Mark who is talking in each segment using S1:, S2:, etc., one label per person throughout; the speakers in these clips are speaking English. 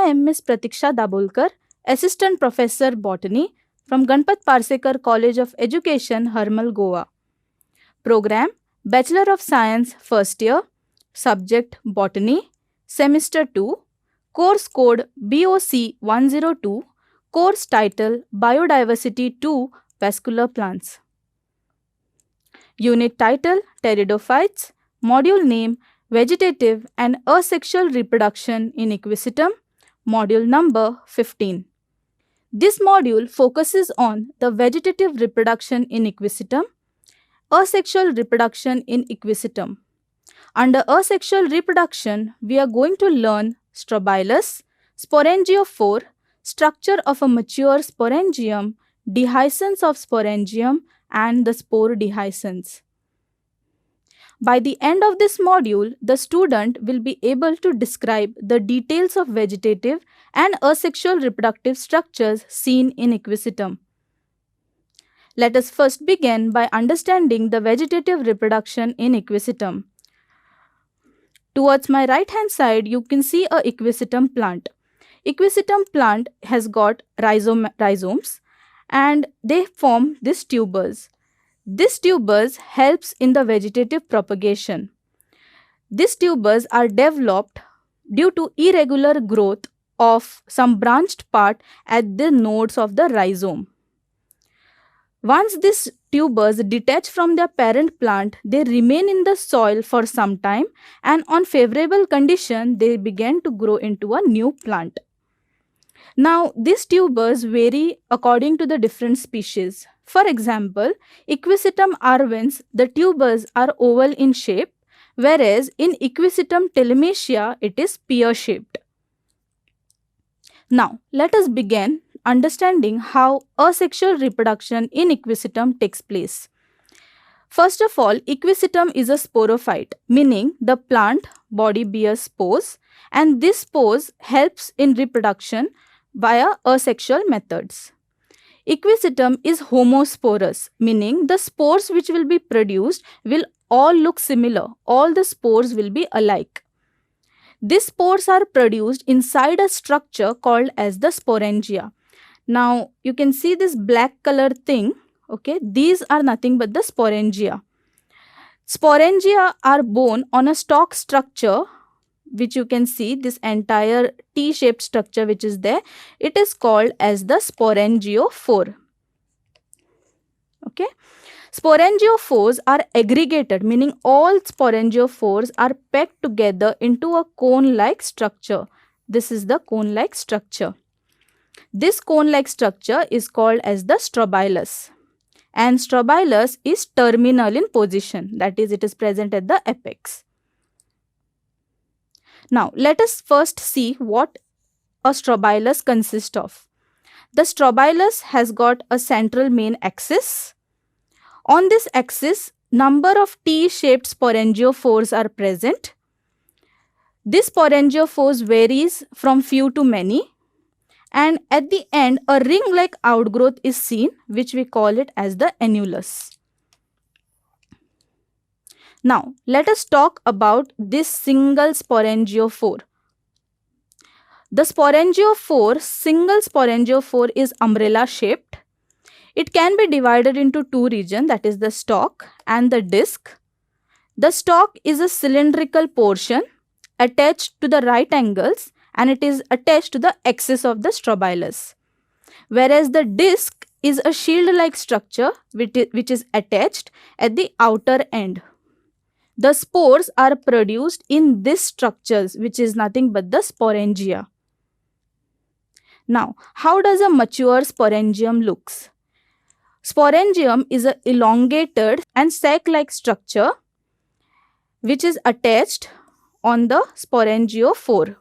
S1: am Ms. Pratiksha Dabholkar, Assistant Professor Botany from Ganpat Parsekar College of Education, Harmal, Goa. Program Bachelor of Science, First Year, Subject Botany, Semester 2, Course Code BOC 102, Course Title Biodiversity 2, Vascular Plants. Unit Title Pteridophytes, Module Name Vegetative and Asexual Reproduction in Equisetum, Module number 15. This module focuses on the vegetative reproduction in Equisetum, asexual reproduction in Equisetum. Under asexual reproduction, we are going to learn strobilus, sporangiophore, structure of a mature sporangium, dehiscence of sporangium, and the spore dehiscence. By the end of this module, the student will be able to describe the details of vegetative and asexual reproductive structures seen in Equisetum. Let us first begin by understanding the vegetative reproduction in Equisetum. Towards my right hand side, you can see a Equisetum plant. Equisetum plant has got rhizomes and they form these tubers. This tubers helps in the vegetative propagation. These tubers are developed due to irregular growth of some branched part at the nodes of the rhizome. Once these tubers detach from their parent plant, they remain in the soil for some time and on favorable condition, they begin to grow into a new plant. Now, these tubers vary according to the different species. For example, Equisetum arvens, the tubers are oval in shape, whereas in Equisetum telemachia, it is pear-shaped. Now, let us begin understanding how asexual reproduction in Equisetum takes place. First of all, Equisetum is a sporophyte, meaning the plant body bears spores, and this spores helps in reproduction via asexual methods. Equisetum is homosporous, meaning the spores which will be produced will all look similar. All the spores will be alike. These spores are produced inside a structure called as the sporangia. Now, you can see this black color thing, okay? These are nothing but the sporangia. Sporangia are borne on a stalk structure, which you can see this entire T-shaped structure which is there. It is called as the sporangiophore. Okay. Sporangiophores are aggregated, meaning all sporangiophores are pegged together into a cone-like structure. This is the cone-like structure. This cone-like structure is called as the strobilus. And strobilus is terminal in position, that is, it is present at the apex. Now, let us first see what a strobilus consists of. The strobilus has got a central main axis. On this axis, number of T-shaped sporangiophores are present. This sporangiophores varies from few to many. And at the end, a ring-like outgrowth is seen, which we call it as the annulus. Now, let us talk about this single sporangiophore. The single sporangiophore is umbrella shaped. It can be divided into two regions, that is the stalk and the disc. The stalk is a cylindrical portion attached to the right angles and it is attached to the axis of the strobilus. Whereas the disc is a shield-like structure which is attached at the outer end. The spores are produced in these structures, which is nothing but the sporangia. Now, how does a mature sporangium looks? Sporangium is an elongated and sac-like structure which is attached on the sporangiophore.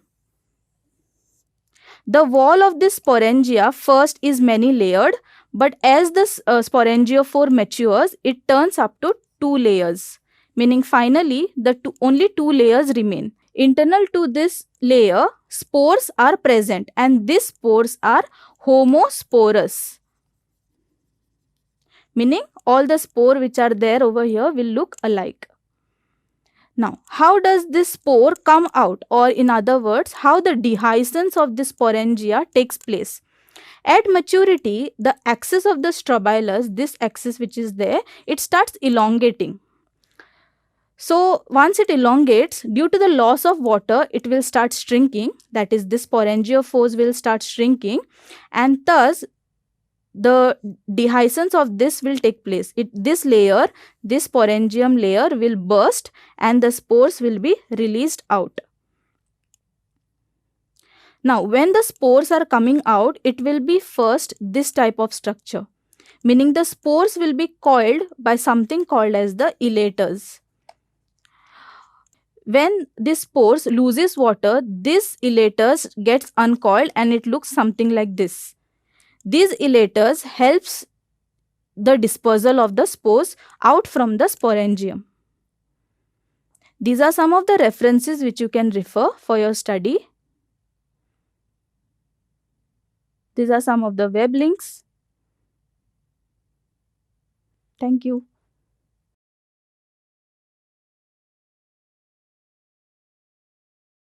S1: The wall of this sporangia first is many layered, but as the sporangiophore matures, it turns up to 2 layers. Meaning finally, only 2 layers remain. Internal to this layer, spores are present and these spores are homosporous. Meaning all the spore which are there over here will look alike. Now, how does this spore come out, or in other words, how the dehiscence of this sporangia takes place? At maturity, the axis of the strobilus, this axis which is there, it starts elongating. So, once it elongates, due to the loss of water, it will start shrinking. That is, this sporangiophores will start shrinking, and thus the dehiscence of this will take place. This layer, this sporangium layer will burst and the spores will be released out. Now, when the spores are coming out, it will be first this type of structure, meaning the spores will be coiled by something called as the elaters. When this spores loses water, this elaters gets uncoiled and it looks something like this. These elaters helps the dispersal of the spores out from the sporangium. These are some of the references which you can refer for your study. These are some of the web links. Thank you.